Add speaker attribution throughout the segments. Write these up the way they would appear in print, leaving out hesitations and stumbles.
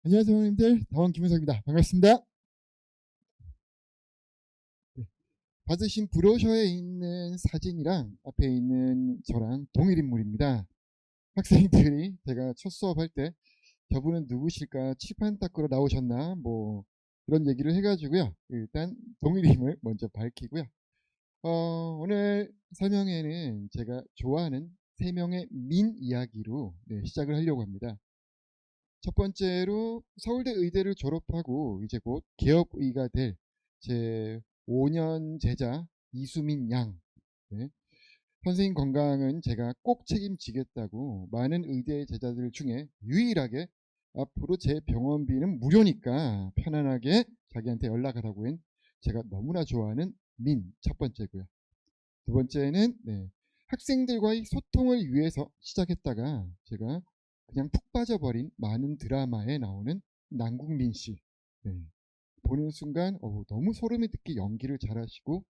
Speaker 1: 안녕하세요, 선생님들. 다원 김은석입니다. 반갑습니다. 네, 받으신 브로셔에 있는 사진이랑 앞에 있는 저랑 동일 인물입니다. 학생들이 제가 첫 수업할 때 저분은 누구실까 칠판 닦으러 나오셨나 뭐 이런 얘기를 해가지고요. 일단 동일임을 먼저 밝히고요. 오늘 설명회는 제가 좋아하는 세 명의 민 이야기로 시작을 하려고 합니다. 첫 번째로 서울대 의대를 졸업하고 이제 곧 개업의가 될 제 5년 제자 이수민 양. 네. 선생님 건강은 제가 꼭 책임지겠다고 많은 의대 제자들 중에 유일하게 앞으로 제 병원비는 무료니까 편안하게 자기한테 연락하라고 한 제가 너무나 좋아하는 민 첫 번째고요. 두 번째는 학생들과의 소통을 위해서 시작했다가 제가 그냥 푹 빠져버린 많은 드라마에 나오는 남궁민 씨. 네. 보는 순간 너무 소름이 돋게 연기를 잘하시고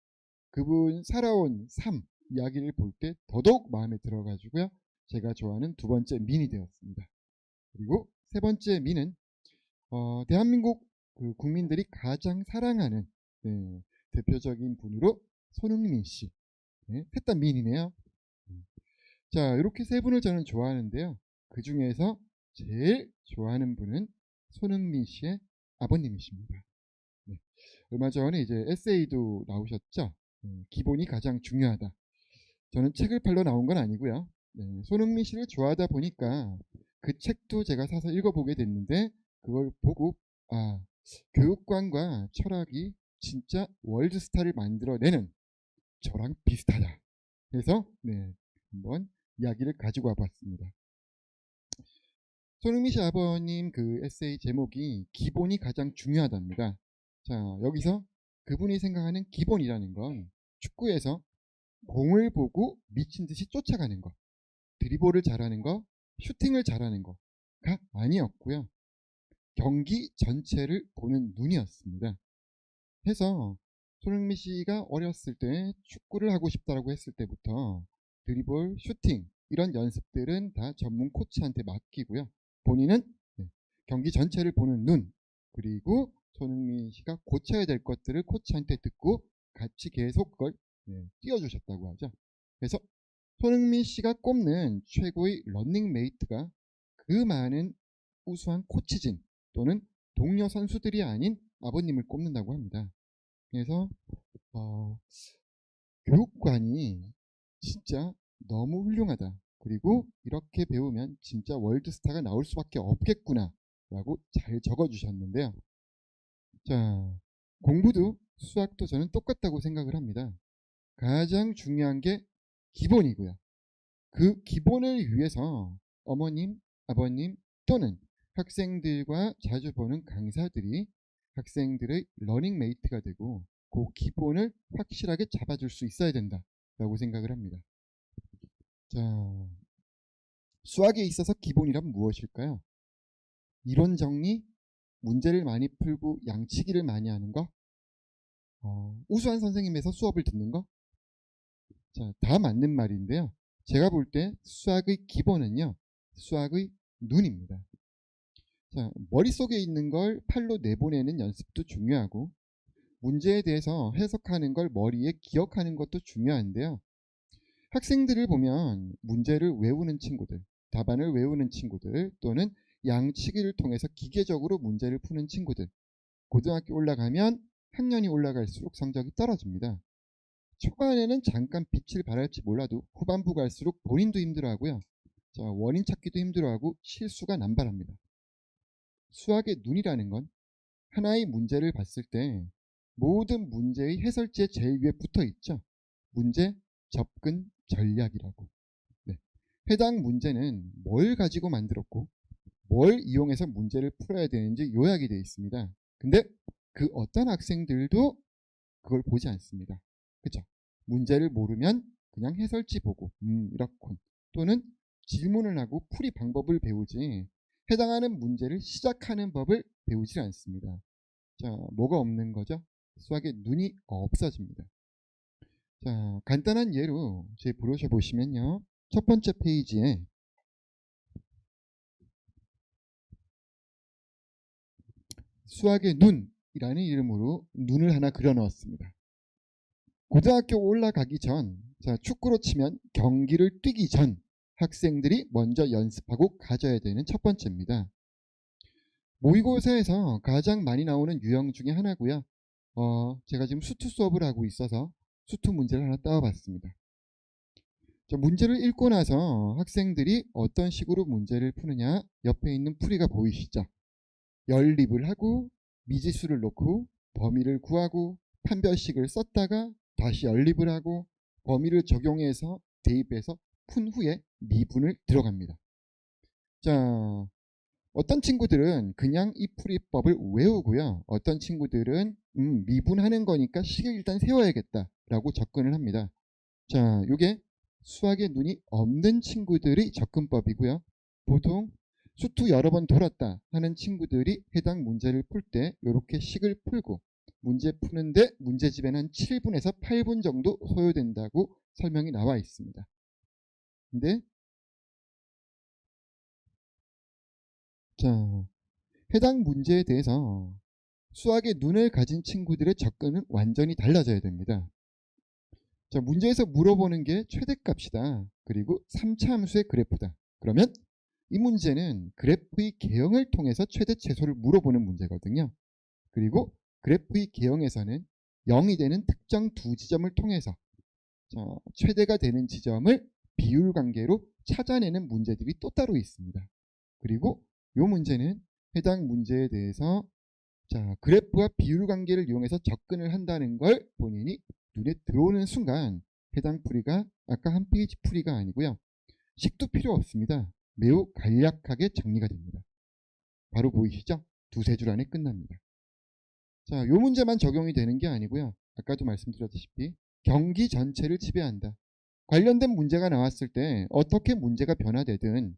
Speaker 1: 그분 살아온 삶 이야기를 볼 때 더더욱 마음에 들어가지고요. 제가 좋아하는 두 번째 민이 되었습니다. 그리고 세 번째 민은 대한민국 그 국민들이 가장 사랑하는 대표적인 분으로 손흥민 씨. 네, 셋다 미인이네요. 자, 이렇게 세 분을 저는 좋아하는데요. 그 중에서 제일 좋아하는 분은 손흥민 씨의 아버님이십니다. 네, 얼마 전에 이제 에세이도 나오셨죠. 기본이 가장 중요하다. 저는 책을 팔러 나온 건 아니고요. 손흥민 씨를 좋아하다 보니까 그 책도 제가 사서 읽어보게 됐는데 그걸 보고 아, 교육관과 철학이 진짜 월드스타를 만들어내는 저랑 비슷하다. 그래서 한번 이야기를 가지고 와봤습니다. 손흥민 씨 아버님 그 에세이 제목이 기본이 가장 중요하답니다. 자, 여기서 그분이 생각하는 기본이라는 건 축구에서 공을 보고 미친 듯이 쫓아가는 거, 드리블을 잘하는 거, 슈팅을 잘하는 거가 아니었고요. 경기 전체를 보는 눈이었습니다. 해서 손흥민 씨가 어렸을 때 축구를 하고 싶다라고 했을 때부터 드리블, 슈팅 이런 연습들은 다 전문 코치한테 맡기고요. 본인은 경기 전체를 보는 눈 그리고 손흥민 씨가 고쳐야 될 것들을 코치한테 듣고 같이 계속 그걸 띄워주셨다고 하죠. 그래서 손흥민 씨가 꼽는 최고의 런닝메이트가 그 많은 우수한 코치진 또는 동료 선수들이 아닌 아버님을 꼽는다고 합니다. 그래서 어, 교육관이 진짜 너무 훌륭하다. 그리고 이렇게 배우면 진짜 월드스타가 나올 수밖에 없겠구나 라고 잘 적어주셨는데요. 자, 공부도 수학도 저는 똑같다고 생각을 합니다. 가장 중요한 게 기본이고요. 그 기본을 위해서 어머님, 아버님 또는 학생들과 자주 보는 강사들이 학생들의 러닝메이트가 되고 그 기본을 확실하게 잡아줄 수 있어야 된다라고 생각을 합니다. 자, 수학에 있어서 기본이란 무엇일까요? 이론 정리, 문제를 많이 풀고 양치기를 많이 하는 거, 우수한 선생님에서 수업을 듣는 거, 자, 다 맞는 말인데요. 제가 볼 때 수학의 기본은요, 수학의 눈입니다. 자, 머릿속에 있는 걸 팔로 내보내는 연습도 중요하고, 문제에 대해서 해석하는 걸 머리에 기억하는 것도 중요한데요. 학생들을 보면 문제를 외우는 친구들, 답안을 외우는 친구들, 또는 양치기를 통해서 기계적으로 문제를 푸는 친구들, 고등학교 올라가면 학년이 올라갈수록 성적이 떨어집니다. 초반에는 잠깐 빛을 발할지 몰라도 후반부 갈수록 본인도 힘들어하고요. 자, 원인 찾기도 힘들어하고 실수가 남발합니다. 수학의 눈이라는 건 하나의 문제를 봤을 때 모든 문제의 해설지에 제일 위에 붙어 있죠. 문제 접근 전략이라고. 네. 해당 문제는 뭘 가지고 만들었고 뭘 이용해서 문제를 풀어야 되는지 요약이 되어 있습니다. 근데 그 어떤 학생들도 그걸 보지 않습니다. 그죠? 문제를 모르면 그냥 해설지 보고 이렇군 또는 질문을 하고 풀이 방법을 배우지 해당하는 문제를 시작하는 법을 배우지 않습니다. 자, 뭐가 없는 거죠? 수학에 눈이 없어집니다. 자, 간단한 예로 제 브로셔 보시면요. 첫 번째 페이지에 수학의 눈이라는 이름으로 눈을 하나 그려 넣었습니다. 고등학교 올라가기 전, 자, 축구로 치면 경기를 뛰기 전 학생들이 먼저 연습하고 가져야 되는 첫 번째입니다. 모의고사에서 가장 많이 나오는 유형 중에 하나고요. 제가 지금 수투 수업을 하고 있어서 수투 문제를 하나 따와봤습니다. 문제를 읽고 나서 학생들이 어떤 식으로 문제를 푸느냐, 옆에 있는 풀이가 보이시죠? 연립을 하고 미지수를 놓고 범위를 구하고 판별식을 썼다가 다시 연립을 하고 범위를 적용해서 대입해서 푼 후에 미분을 들어갑니다. 자, 어떤 친구들은 그냥 이 풀이법을 외우고요. 어떤 친구들은 미분하는 거니까 식을 일단 세워야겠다라고 접근을 합니다. 자, 이게 수학에 눈이 없는 친구들의 접근법이고요. 보통 수투 여러 번 돌았다 하는 친구들이 해당 문제를 풀 때 이렇게 식을 풀고 문제 푸는데 문제집에는 한 7분에서 8분 정도 소요된다고 설명이 나와 있습니다. 근데 자, 해당 문제에 대해서 수학의 눈을 가진 친구들의 접근은 완전히 달라져야 됩니다. 자, 문제에서 물어보는 게 최대값이다. 그리고 3차 함수의 그래프다. 그러면 이 문제는 그래프의 개형을 통해서 최대 최소를 물어보는 문제거든요. 그리고 그래프의 개형에서는 0이 되는 특정 두 지점을 통해서 최대가 되는 지점을 비율 관계로 찾아내는 문제들이 또 따로 있습니다. 그리고 이 문제는 해당 문제에 대해서 그래프와 비율 관계를 이용해서 접근을 한다는 걸 본인이 눈에 들어오는 순간 해당 풀이가 아까 한 페이지 풀이가 아니고요. 식도 필요 없습니다. 매우 간략하게 정리가 됩니다. 바로 보이시죠? 두세 줄 안에 끝납니다. 자, 요 문제만 적용이 되는 게 아니고요. 아까도 말씀드렸다시피 경기 전체를 지배한다. 관련된 문제가 나왔을 때 어떻게 문제가 변화되든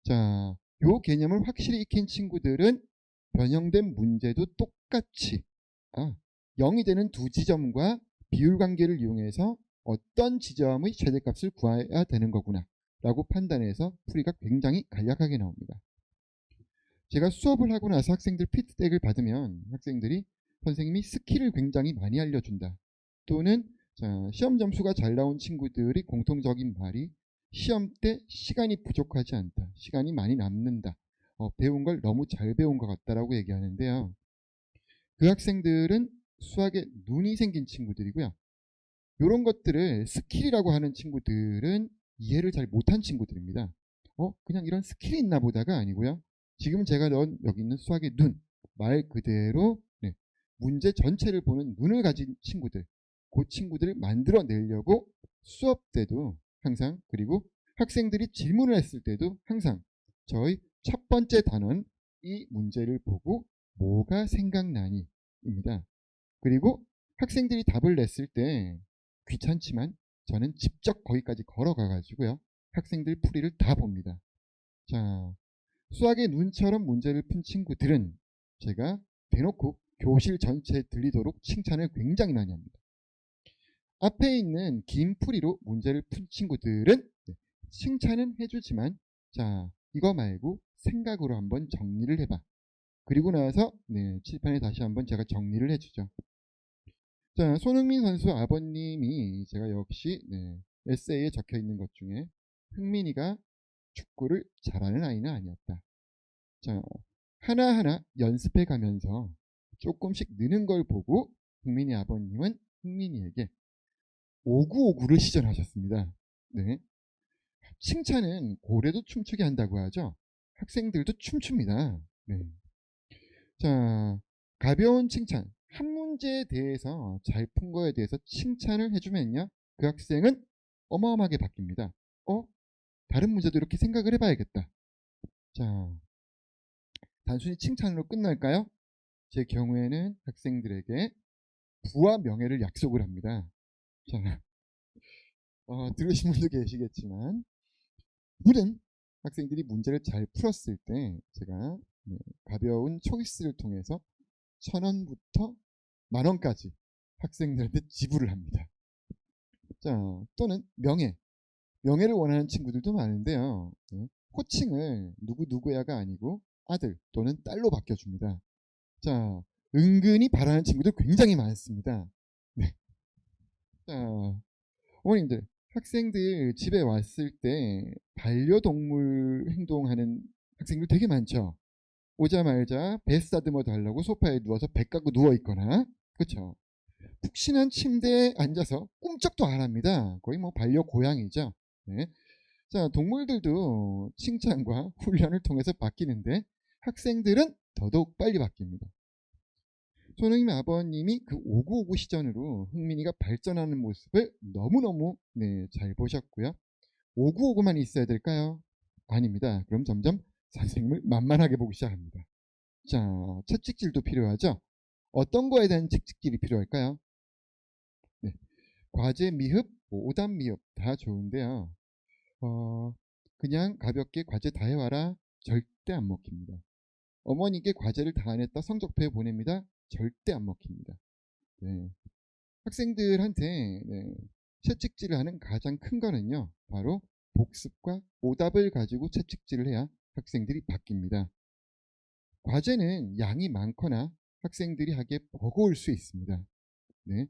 Speaker 1: 자, 요 개념을 확실히 익힌 친구들은 변형된 문제도 똑같이 0이 되는 두 지점과 비율 관계를 이용해서 어떤 지점의 최대값을 구해야 되는 거구나 라고 판단해서 풀이가 굉장히 간략하게 나옵니다. 제가 수업을 하고 나서 학생들 피드백을 받으면 학생들이 선생님이 스킬을 굉장히 많이 알려준다. 또는 시험 점수가 잘 나온 친구들이 공통적인 말이 시험 때 시간이 부족하지 않다. 시간이 많이 남는다. 배운 걸 너무 잘 배운 것 같다라고 얘기하는데요. 그 학생들은 수학에 눈이 생긴 친구들이고요. 이런 것들을 스킬이라고 하는 친구들은 이해를 잘 못한 친구들입니다. 그냥 이런 스킬이 있나 보다가 아니고요. 지금 제가 넣은 여기 있는 수학의 눈, 말 그대로 문제 전체를 보는 눈을 가진 친구들, 그 친구들을 만들어내려고 수업 때도 항상, 그리고 학생들이 질문을 했을 때도 항상 저의 첫 번째 단어는 이 문제를 보고 뭐가 생각나니 입니다. 그리고 학생들이 답을 냈을 때 귀찮지만 저는 직접 거기까지 걸어가 가지고요. 학생들 풀이를 다 봅니다. 자, 수학의 눈처럼 문제를 푼 친구들은 제가 대놓고 교실 전체에 들리도록 칭찬을 굉장히 많이 합니다. 앞에 있는 긴 풀이로 문제를 푼 친구들은 칭찬은 해주지만 이거 말고 생각으로 한번 정리를 해봐. 그리고 나서 칠판에 다시 한번 제가 정리를 해주죠. 자, 손흥민 선수 아버님이 제가 역시 에세이에 적혀 있는 것 중에 흥민이가 축구를 잘하는 아이는 아니었다. 자, 하나하나 연습해 가면서 조금씩 느는 걸 보고 흥민이 아버님은 흥민이에게 5959를 시전하셨습니다. 네. 칭찬은 고래도 춤추게 한다고 하죠. 학생들도 춤춥니다. 네. 자, 가벼운 칭찬. 한 문제에 대해서 잘 푼 거에 대해서 칭찬을 해주면요. 그 학생은 어마어마하게 바뀝니다. 다른 문제도 이렇게 생각을 해봐야겠다. 자, 단순히 칭찬으로 끝날까요? 제 경우에는 학생들에게 부와 명예를 약속을 합니다. 자, 들으신 분도 계시겠지만 물은 학생들이 문제를 잘 풀었을 때 제가 가벼운 초이스를 통해서 1,000원부터 10,000원까지 학생들한테 지불을 합니다. 자, 또는 명예를 원하는 친구들도 많은데요. 호칭을 누구누구야가 아니고 아들 또는 딸로 바뀌어줍니다. 자, 은근히 바라는 친구들 굉장히 많습니다. 네. 자, 어머님들, 학생들 집에 왔을 때 반려동물 행동하는 학생들 되게 많죠. 오자마자 배 쓰다듬어 달라고 소파에 누워서 배 까고 누워 있거나, 그렇죠. 푹신한 침대에 앉아서 꿈쩍도 안 합니다. 거의 뭐 반려 고양이죠. 네. 자, 동물들도 칭찬과 훈련을 통해서 바뀌는데 학생들은 더더욱 빨리 바뀝니다. 손흥민 아버님이 그 5959 시전으로 흥민이가 발전하는 모습을 너무너무 잘 보셨고요. 5959만 있어야 될까요? 아닙니다. 그럼 점점 선생님을 만만하게 보기 시작합니다. 자, 채찍질도 필요하죠. 어떤 거에 대한 채찍질이 필요할까요? 네, 과제 미흡, 뭐 오답 미흡 다 좋은데요. 그냥 가볍게 과제 다 해와라 절대 안 먹힙니다. 어머니께 과제를 다 안 했다 성적표에 보냅니다. 절대 안 먹힙니다. 네. 학생들한테 채찍질을 하는 가장 큰 거는요, 바로 복습과 오답을 가지고 채찍질을 해야 학생들이 바뀝니다. 과제는 양이 많거나 학생들이 하기에 버거울 수 있습니다. 네.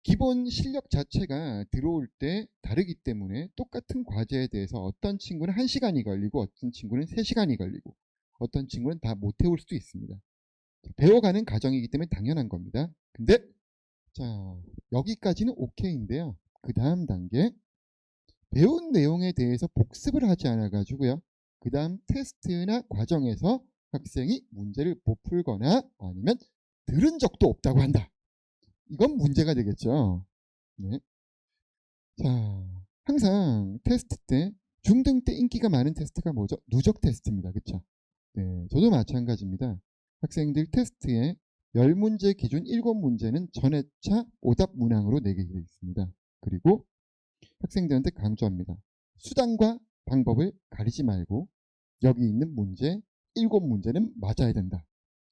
Speaker 1: 기본 실력 자체가 들어올 때 다르기 때문에 똑같은 과제에 대해서 어떤 친구는 1시간이 걸리고 어떤 친구는 3시간이 걸리고 어떤 친구는 다 못 해올 수도 있습니다. 배워가는 과정이기 때문에 당연한 겁니다. 근데 자, 여기까지는 오케이인데요. 그 다음 단계, 배운 내용에 대해서 복습을 하지 않아 가지고요. 그 다음 테스트나 과정에서 학생이 문제를 못 풀거나 아니면 들은 적도 없다고 한다. 이건 문제가 되겠죠. 네. 자, 항상 테스트 때 중등 때 인기가 많은 테스트가 뭐죠? 누적 테스트입니다. 그렇죠? 네, 저도 마찬가지입니다. 학생들 테스트에 10문제 기준 7문제는 전회차 오답 문항으로 내게 되어 있습니다. 그리고 학생들한테 강조합니다. 수단과 방법을 가리지 말고 여기 있는 문제 7문제는 맞아야 된다.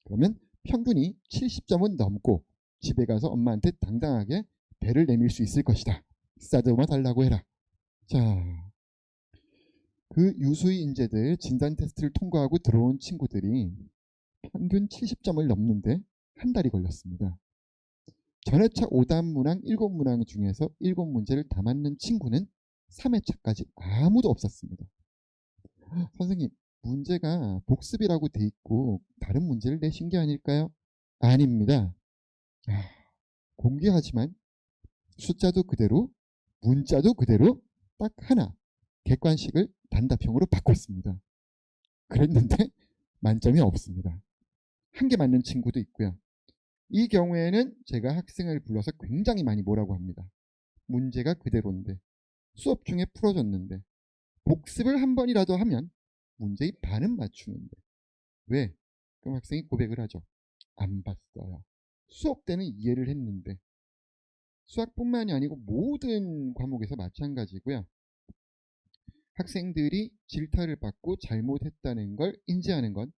Speaker 1: 그러면 평균이 70점은 넘고 집에 가서 엄마한테 당당하게 배를 내밀 수 있을 것이다. 쓰다듬어 달라고 해라. 자, 그 유수의 인재들 진단 테스트를 통과하고 들어온 친구들이 평균 70점을 넘는데 한 달이 걸렸습니다. 전회차 오답 문항 7문항 중에서 7문제를 다 맞는 친구는 3회차까지 아무도 없었습니다. 선생님, 문제가 복습이라고 돼 있고 다른 문제를 내신 게 아닐까요? 아닙니다. 공개하지만 숫자도 그대로 문자도 그대로 딱 하나 객관식을 단답형으로 바꿨습니다. 그랬는데 만점이 없습니다. 한 개 맞는 친구도 있고요. 이 경우에는 제가 학생을 불러서 굉장히 많이 뭐라고 합니다. 문제가 그대로인데 수업 중에 풀어줬는데 복습을 한 번이라도 하면 문제의 반은 맞추는데 왜? 그럼 학생이 고백을 하죠. 안 봤어요. 수업 때는 이해를 했는데 수학뿐만이 아니고 모든 과목에서 마찬가지고요. 학생들이 질타를 받고 잘못했다는 걸 인지하는 건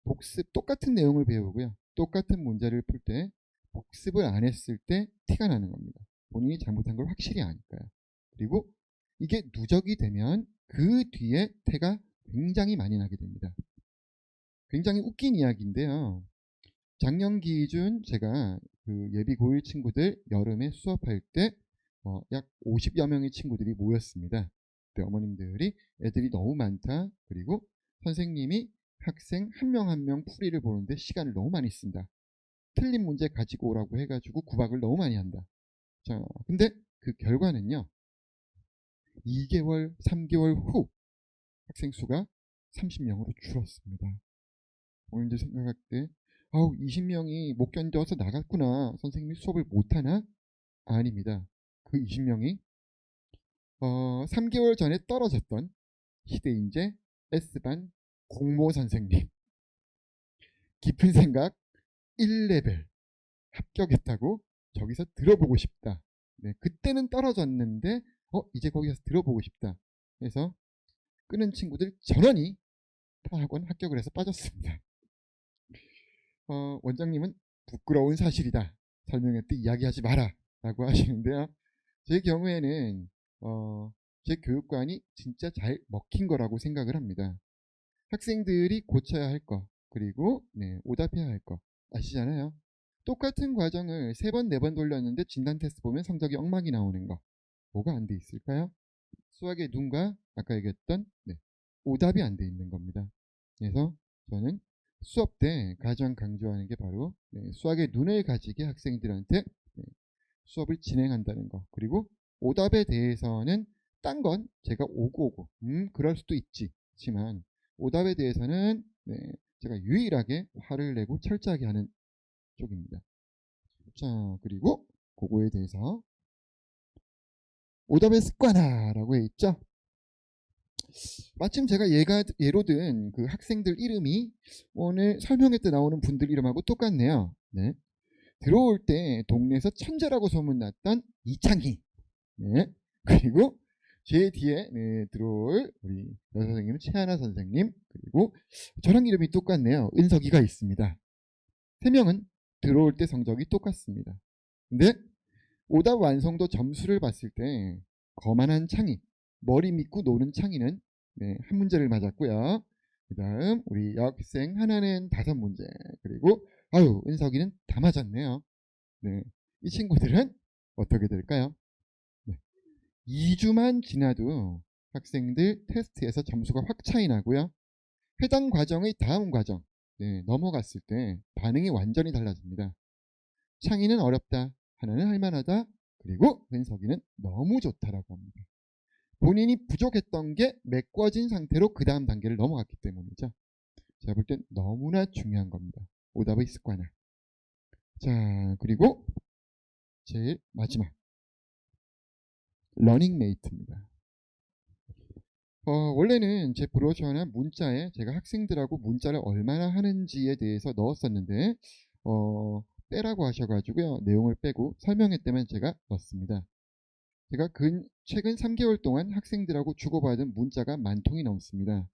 Speaker 1: 복습 똑같은 내용을 배우고요. 똑같은 문제를 풀 때 복습을 안 했을 때 티가 나는 겁니다. 본인이 잘못한 걸 확실히 아니까요. 그리고 이게 누적이 되면 그 뒤에 태가 굉장히 많이 나게 됩니다. 굉장히 웃긴 이야기인데요. 작년 기준 제가 그 예비 고1 친구들 여름에 수업할 때 약 50여 명의 친구들이 모였습니다. 그때 어머님들이 애들이 너무 많다. 그리고 선생님이 학생 한 명 한 명 풀이를 보는데 시간을 너무 많이 쓴다. 틀린 문제 가지고 오라고 해가지고 구박을 너무 많이 한다. 자, 근데 그 결과는요. 2개월, 3개월 후 학생 수가 30명으로 줄었습니다. 어머님들 생각할 때 아우 20명이 못 견뎌서 나갔구나. 선생님이 수업을 못하나? 아닙니다. 그 20명이 3개월 전에 떨어졌던 시대인재 S반 공모 선생님 깊은 생각 1레벨 합격했다고 저기서 들어보고 싶다. 네, 그때는 떨어졌는데 이제 거기서 들어보고 싶다. 그래서 끄는 친구들 전원이 타학원 합격을 해서 빠졌습니다. 원장님은 부끄러운 사실이다. 설명회 때 이야기하지 마라 라고 하시는데요. 제 경우에는 제 교육관이 진짜 잘 먹힌 거라고 생각을 합니다. 학생들이 고쳐야 할 거, 그리고 오답해야 할 거, 아시잖아요. 똑같은 과정을 3번, 4번 돌렸는데 진단 테스트 보면 성적이 엉망이 나오는 거. 뭐가 안 돼 있을까요? 수학의 눈과 아까 얘기했던 오답이 안 돼 있는 겁니다. 그래서 저는 수업 때 가장 강조하는 게 바로 수학의 눈을 가지게 학생들한테 수업을 진행한다는 거. 그리고 오답에 대해서는 딴 건 제가 오고 그럴 수도 있지만 오답에 대해서는 제가 유일하게 화를 내고 철저하게 하는 쪽입니다. 자, 그리고 그거에 대해서 오답의 습관화라고 해 있죠. 마침 제가 예로 든 그 학생들 이름이 오늘 설명회 때 나오는 분들 이름하고 똑같네요. 네. 들어올 때 동네에서 천재라고 소문났던 이창희. 네. 그리고 제 뒤에 들어올 우리 여선생님 최하나 선생님, 그리고 저랑 이름이 똑같네요. 은석이가 있습니다. 3명은 들어올 때 성적이 똑같습니다. 근데 오답 완성도 점수를 봤을 때 거만한 창희, 머리 믿고 노는 창희는 한 문제를 맞았고요. 그 다음 우리 여학생 하나는 5문제, 그리고 은석이는 다 맞았네요. 이 친구들은 어떻게 될까요? 2주만 지나도 학생들 테스트에서 점수가 확 차이 나고요. 해당 과정의 다음 과정 넘어갔을 때 반응이 완전히 달라집니다. 창의는 어렵다, 하나는 할만하다, 그리고 은석이는 너무 좋다라고 합니다. 본인이 부족했던 게 메꿔진 상태로 그 다음 단계를 넘어갔기 때문이죠. 제가 볼 땐 너무나 중요한 겁니다. 오답의 습관화. 자, 그리고 제일 마지막 러닝메이트입니다. 원래는 제 브로셔나 문자에 제가 학생들하고 문자를 얼마나 하는지에 대해서 넣었었는데 빼라고 하셔가지고요. 내용을 빼고 설명회 때만 제가 넣었습니다. 제가 최근 3개월 동안 학생들하고 주고받은 문자가 10,000통이 넘습니다.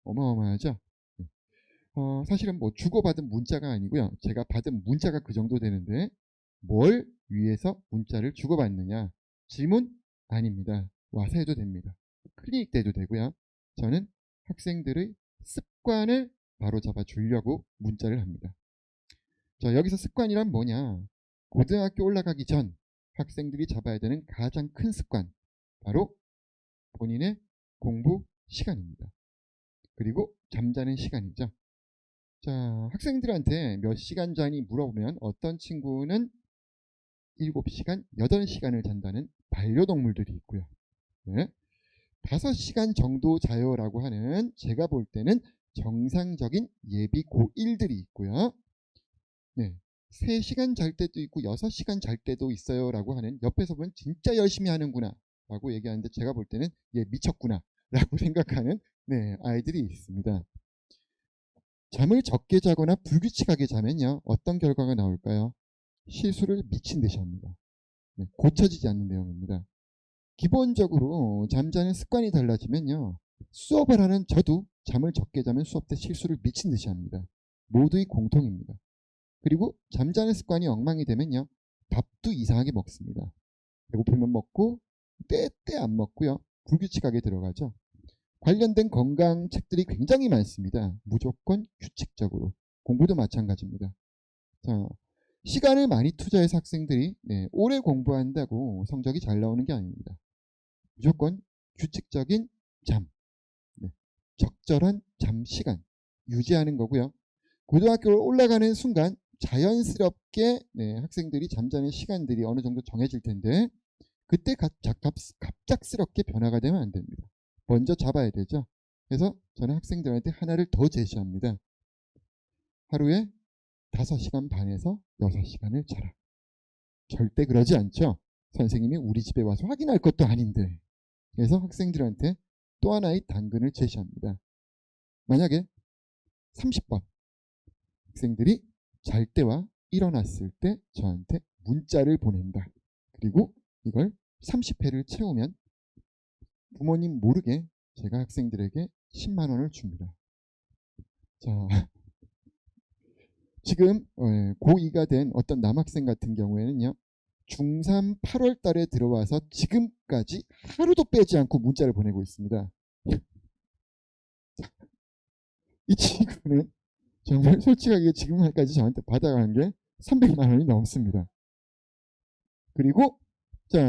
Speaker 1: 어마어마하죠? 사실은 뭐 주고받은 문자가 아니고요. 제가 받은 문자가 그 정도 되는데 뭘 위해서 문자를 주고받느냐? 질문? 아닙니다. 와서 해도 됩니다. 클리닉 때도 되고요. 저는 학생들의 습관을 바로 잡아 주려고 문자를 합니다. 자, 여기서 습관이란 뭐냐? 고등학교 올라가기 전 학생들이 잡아야 되는 가장 큰 습관, 바로 본인의 공부 시간입니다. 그리고 잠자는 시간이죠. 자, 학생들한테 몇 시간 자니 물어보면 어떤 친구는 7시간, 8시간을 잔다는 반려동물들이 있고요. 5시간 정도 자요라고 하는 제가 볼 때는 정상적인 예비 고1들이 있고요. 3시간 잘 때도 있고 6시간 잘 때도 있어요 라고 하는, 옆에서 보면 진짜 열심히 하는구나 라고 얘기하는데 제가 볼 때는 얘 미쳤구나 라고 생각하는 아이들이 있습니다. 잠을 적게 자거나 불규칙하게 자면요, 어떤 결과가 나올까요? 실수를 미친 듯이 합니다. 고쳐지지 않는 내용입니다. 기본적으로 잠자는 습관이 달라지면요, 수업을 하는 저도 잠을 적게 자면 수업 때 실수를 미친 듯이 합니다. 모두의 공통입니다. 그리고 잠자는 습관이 엉망이 되면요, 밥도 이상하게 먹습니다. 배고프면 먹고 때때 안 먹고요, 불규칙하게 들어가죠. 관련된 건강 책들이 굉장히 많습니다. 무조건 규칙적으로. 공부도 마찬가지입니다. 자, 시간을 많이 투자해서 학생들이 오래 공부한다고 성적이 잘 나오는 게 아닙니다. 무조건 규칙적인 잠, 적절한 잠 시간 유지하는 거고요. 고등학교로 올라가는 순간 자연스럽게 학생들이 잠자는 시간들이 어느 정도 정해질 텐데 그때 갑작스럽게 변화가 되면 안 됩니다. 먼저 잡아야 되죠. 그래서 저는 학생들한테 하나를 더 제시합니다. 하루에 5시간 반에서 6시간을 자라. 절대 그러지 않죠. 선생님이 우리 집에 와서 확인할 것도 아닌데. 그래서 학생들한테 또 하나의 당근을 제시합니다. 만약에 30번 학생들이 잘 때와 일어났을 때 저한테 문자를 보낸다. 그리고 이걸 30회를 채우면 부모님 모르게 제가 학생들에게 10만 원을 줍니다. 자, 지금 고2가 된 어떤 남학생 같은 경우에는요, 중3 8월 달에 들어와서 지금까지 하루도 빼지 않고 문자를 보내고 있습니다. 이 친구는 정말 솔직하게 지금까지 저한테 받아간 게 300만 원이 넘습니다. 그리고 자,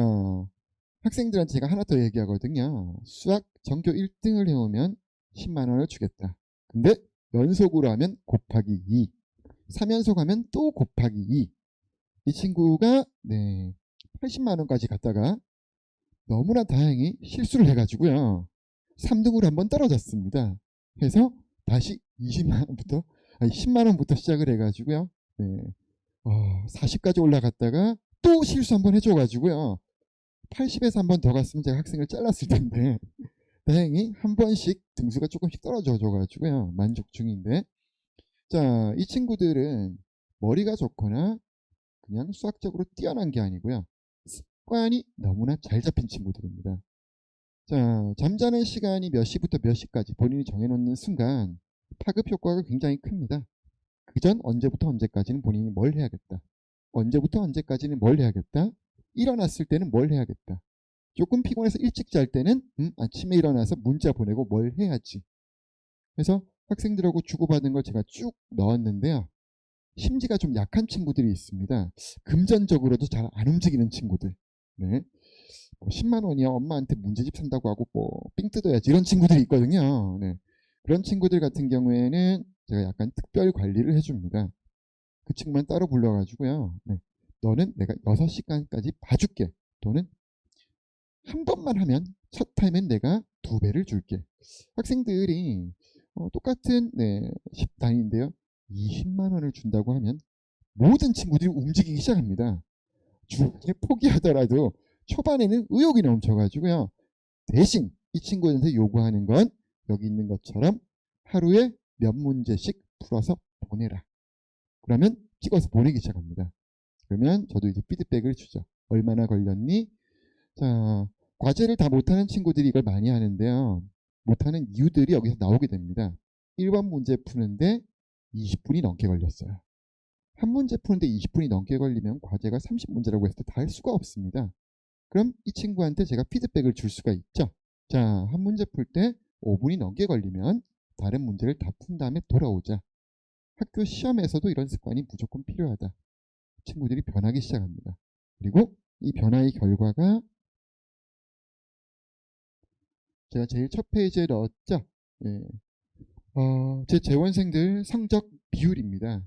Speaker 1: 학생들한테 제가 하나 더 얘기하거든요. 수학 전교 1등을 해오면 10만 원을 주겠다. 근데 연속으로 하면 곱하기 2, 3연속 하면 또 곱하기 2. 이 친구가 80만 원까지 갔다가 너무나 다행히 실수를 해가지고요. 3등으로 한번 떨어졌습니다. 그래서 다시 20만 원부터, 아니 10만 원부터 시작을 해가지고요. 40까지 올라갔다가 또 실수 한번 해줘가지고요. 80에서 한 번 더 갔으면 제가 학생을 잘랐을 텐데 다행히 한 번씩 등수가 조금씩 떨어져 줘가지고요. 만족 중인데, 자, 이 친구들은 머리가 좋거나 그냥 수학적으로 뛰어난 게 아니고요. 습관이 너무나 잘 잡힌 친구들입니다. 자, 잠자는 시간이 몇 시부터 몇 시까지 본인이 정해놓는 순간 파급 효과가 굉장히 큽니다. 그전 언제부터 언제까지는 본인이 뭘 해야겠다. 언제부터 언제까지는 뭘 해야겠다. 일어났을 때는 뭘 해야겠다. 조금 피곤해서 일찍 잘 때는 아침에 일어나서 문자 보내고 뭘 해야지. 그래서 학생들하고 주고받은 걸 제가 쭉 넣었는데요. 심지가 좀 약한 친구들이 있습니다. 금전적으로도 잘 안 움직이는 친구들. 네. 10만 원이야 엄마한테 문제집 산다고 하고 삥 뜯어야지 이런 친구들이 있거든요. 네. 그런 친구들 같은 경우에는 제가 약간 특별 관리를 해줍니다. 그 친구만 따로 불러가지고요. 네. 너는 내가 6시간까지 봐줄게. 또는 한 번만 하면 첫 타임엔 내가 2배를 줄게. 학생들이 똑같은 10단위인데요. 20만 원을 준다고 하면 모든 친구들이 움직이기 시작합니다. 중간에 포기하더라도 초반에는 의욕이 넘쳐가지고요. 대신 이 친구한테 요구하는 건 여기 있는 것처럼 하루에 몇 문제씩 풀어서 보내라. 그러면 찍어서 보내기 시작합니다. 그러면 저도 이제 피드백을 주죠. 얼마나 걸렸니? 자, 과제를 다 못하는 친구들이 이걸 많이 하는데요. 못하는 이유들이 여기서 나오게 됩니다. 1번 문제 푸는데 20분이 넘게 걸렸어요. 한 문제 푸는데 20분이 넘게 걸리면 과제가 30문제라고 해서 다 할 수가 없습니다. 그럼 이 친구한테 제가 피드백을 줄 수가 있죠. 자, 한 문제 풀 때 5분이 넘게 걸리면 다른 문제를 다 푼 다음에 돌아오자. 학교 시험에서도 이런 습관이 무조건 필요하다. 친구들이 변하기 시작합니다. 그리고 이 변화의 결과가 제가 제일 첫 페이지에 넣었죠. 예. 제 재원생들 성적 비율입니다.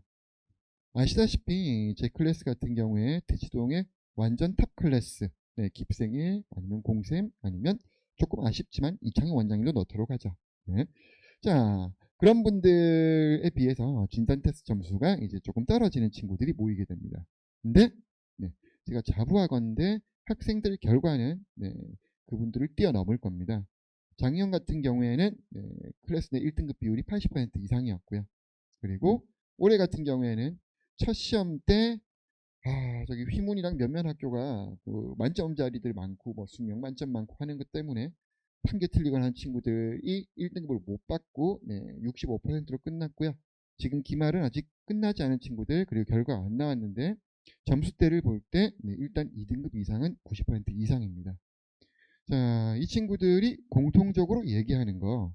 Speaker 1: 아시다시피 제 클래스 같은 경우에 대치동의 완전 탑 클래스, 깁생일 아니면 공샘 아니면 조금 아쉽지만 이창희 원장님도 넣도록 하죠. 네. 자, 그런 분들에 비해서 진단 테스트 점수가 이제 조금 떨어지는 친구들이 모이게 됩니다. 근데 제가 자부하건대 학생들 결과는 그분들을 뛰어넘을 겁니다. 작년 같은 경우에는 클래스 내 1등급 비율이 80% 이상이었고요. 그리고 올해 같은 경우에는 첫 시험 때 저기 휘문이랑 몇몇 학교가 그 만점자리들 많고 뭐 수명 만점 많고 하는 것 때문에 한 개 틀리거나 한 친구들이 1등급을 못 받고 65%로 끝났고요. 지금 기말은 아직 끝나지 않은 친구들 그리고 결과가 안 나왔는데 점수대를 볼 때 일단 2등급 이상은 90% 이상입니다. 자, 이 친구들이 공통적으로 얘기하는 거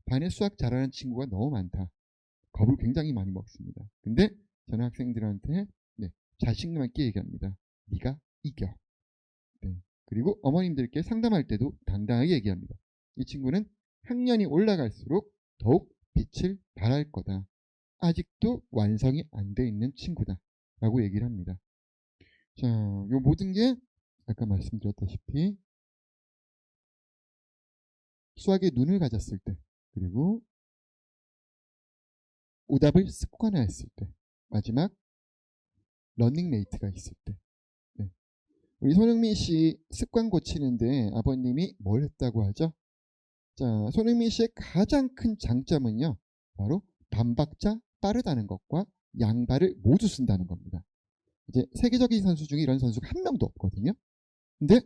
Speaker 1: 반에 수학 잘하는 친구가 너무 많다. 겁을 굉장히 많이 먹습니다. 근데 저는 학생들한테 자신감 있게 얘기합니다. 네가 이겨. 그리고 어머님들께 상담할 때도 당당하게 얘기합니다. 이 친구는 학년이 올라갈수록 더욱 빛을 발할 거다. 아직도 완성이 안 돼 있는 친구다. 라고 얘기를 합니다. 자, 요 모든 게 아까 말씀드렸다시피 수학에 눈을 가졌을 때 그리고 오답을 습관화했을 때 마지막 러닝메이트가 있을 때 우리 손흥민 씨 습관 고치는데 아버님이 뭘 했다고 하죠? 자, 손흥민 씨의 가장 큰 장점은요. 바로 반박자 빠르다는 것과 양발을 모두 쓴다는 겁니다. 이제 세계적인 선수 중에 이런 선수가 한 명도 없거든요. 근데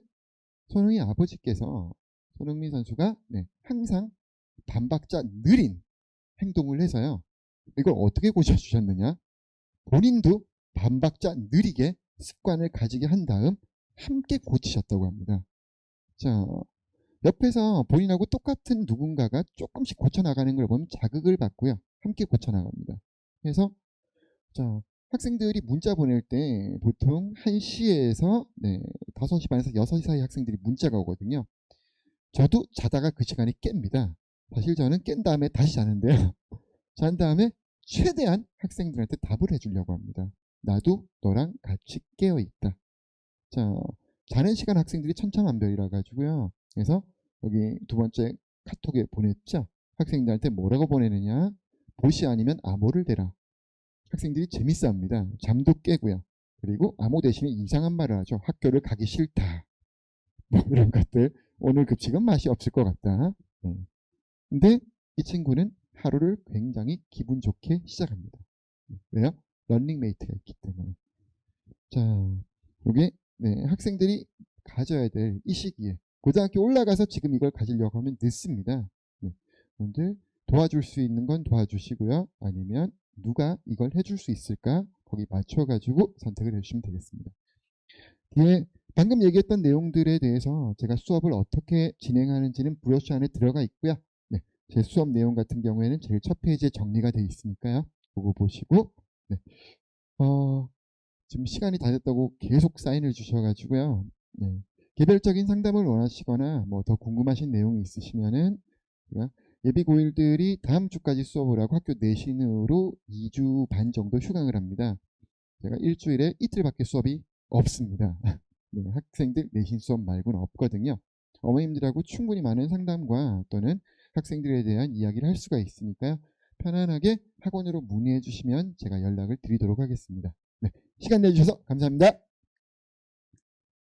Speaker 1: 손흥민 아버지께서 손흥민 선수가 항상 반박자 느린 행동을 해서요. 이걸 어떻게 고쳐주셨느냐? 본인도 반박자 느리게 습관을 가지게 한 다음 함께 고치셨다고 합니다. 자, 옆에서 본인하고 똑같은 누군가가 조금씩 고쳐나가는 걸 보면 자극을 받고요. 함께 고쳐나갑니다. 해서 자, 학생들이 문자 보낼 때 보통 1시에서 5시 반에서 6시 사이 학생들이 문자가 오거든요. 저도 자다가 그 시간에 깹니다. 사실 저는 깬 다음에 다시 자는데요. 잔 다음에 최대한 학생들한테 답을 해주려고 합니다. 나도 너랑 같이 깨어 있다. 자, 자는 시간 학생들이 천차만별이라 가지고요. 그래서 여기 두 번째 카톡에 보냈죠. 학생들한테 뭐라고 보내느냐? 보시 아니면 암호를 대라. 학생들이 재밌어합니다. 잠도 깨고요. 그리고 암호 대신에 이상한 말을 하죠. 학교를 가기 싫다. 뭐 이런 것들. 오늘 급식은 맛이 없을 것 같다. 근데 이 친구는 하루를 굉장히 기분 좋게 시작합니다. 왜요? 런닝메이트가 있기 때문에. 자, 이게 학생들이 가져야 될 이 시기에 고등학교 올라가서 지금 이걸 가지려고 하면 늦습니다. 그런데 도와줄 수 있는 건 도와주시고요. 아니면 누가 이걸 해줄 수 있을까? 거기 맞춰가지고 선택을 해주시면 되겠습니다. 뒤에 방금 얘기했던 내용들에 대해서 제가 수업을 어떻게 진행하는지는 브로셔 안에 들어가 있고요. 제 수업 내용 같은 경우에는 제일 첫 페이지에 정리가 되어 있으니까요. 그거 보시고 지금 시간이 다 됐다고 계속 사인을 주셔가지고요. 개별적인 상담을 원하시거나 뭐 더 궁금하신 내용이 있으시면은 제가 예비고일들이 다음 주까지 수업을 하고 학교 내신으로 2주 반 정도 휴강을 합니다. 제가 일주일에 이틀밖에 수업이 없습니다. 학생들 내신 수업 말고는 없거든요. 어머님들하고 충분히 많은 상담과 또는 학생들에 대한 이야기를 할 수가 있으니까요. 편안하게 학원으로 문의해 주시면 제가 연락을 드리도록 하겠습니다. 시간 내주셔서 감사합니다.